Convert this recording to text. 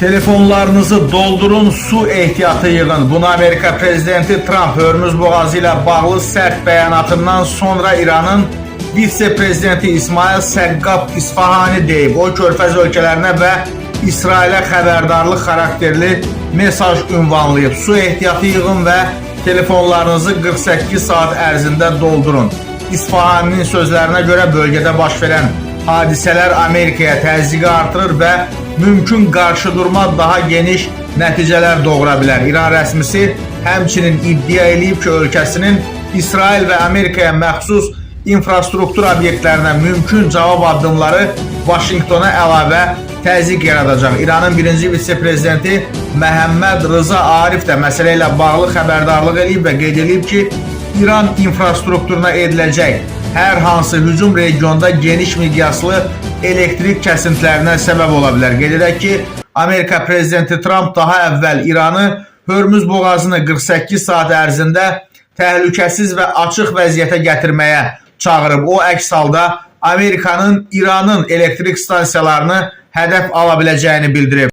Telefonlarınızı doldurun, su ehtiyatı yığın. Bunu Amerika Prezidenti Trump Hörmüz boğazı ilə bağlı sərt bəyanatından sonra İranın vitse-prezidenti İsmail Səqqab İsfahani deyib. O, Körfəz ölkələrinə və İsrailə xəbərdarlıq xarakterli mesaj ünvanlayıb. Su ehtiyatı yığın və telefonlarınızı 48 saat ərzində doldurun. İsfahaninin sözlərinə görə bölgədə baş verən hadisələr Amerikaya təzyiqi artırır və mümkün qarşıdurma daha geniş nəticələr doğura bilər. İran rəsmisi həmçinin iddia edib ki, ölkəsinin İsrail və Amerikaya məxsus infrastruktur obyektlərinə mümkün cavab addımları Vaşinqtona əlavə təzyiq yaradacaq. İranın birinci vitse-prezidenti Məhəmməd Rıza Arif də məsələ ilə bağlı xəbərdarlıq edib və qeyd edib ki, İran infrastrukturuna ediləcək hər hansı hücum regionda geniş miqyaslı elektrik kəsintilərinə səbəb ola bilər. Qeyd edək ki, Amerika Prezidenti Trump daha əvvəl İranı Hörmüz boğazını 48 saat ərzində təhlükəsiz və açıq vəziyyətə gətirməyə çağırıb. O, əks halda Amerikanın İranın elektrik stansiyalarını hədəf ala biləcəyini bildirib.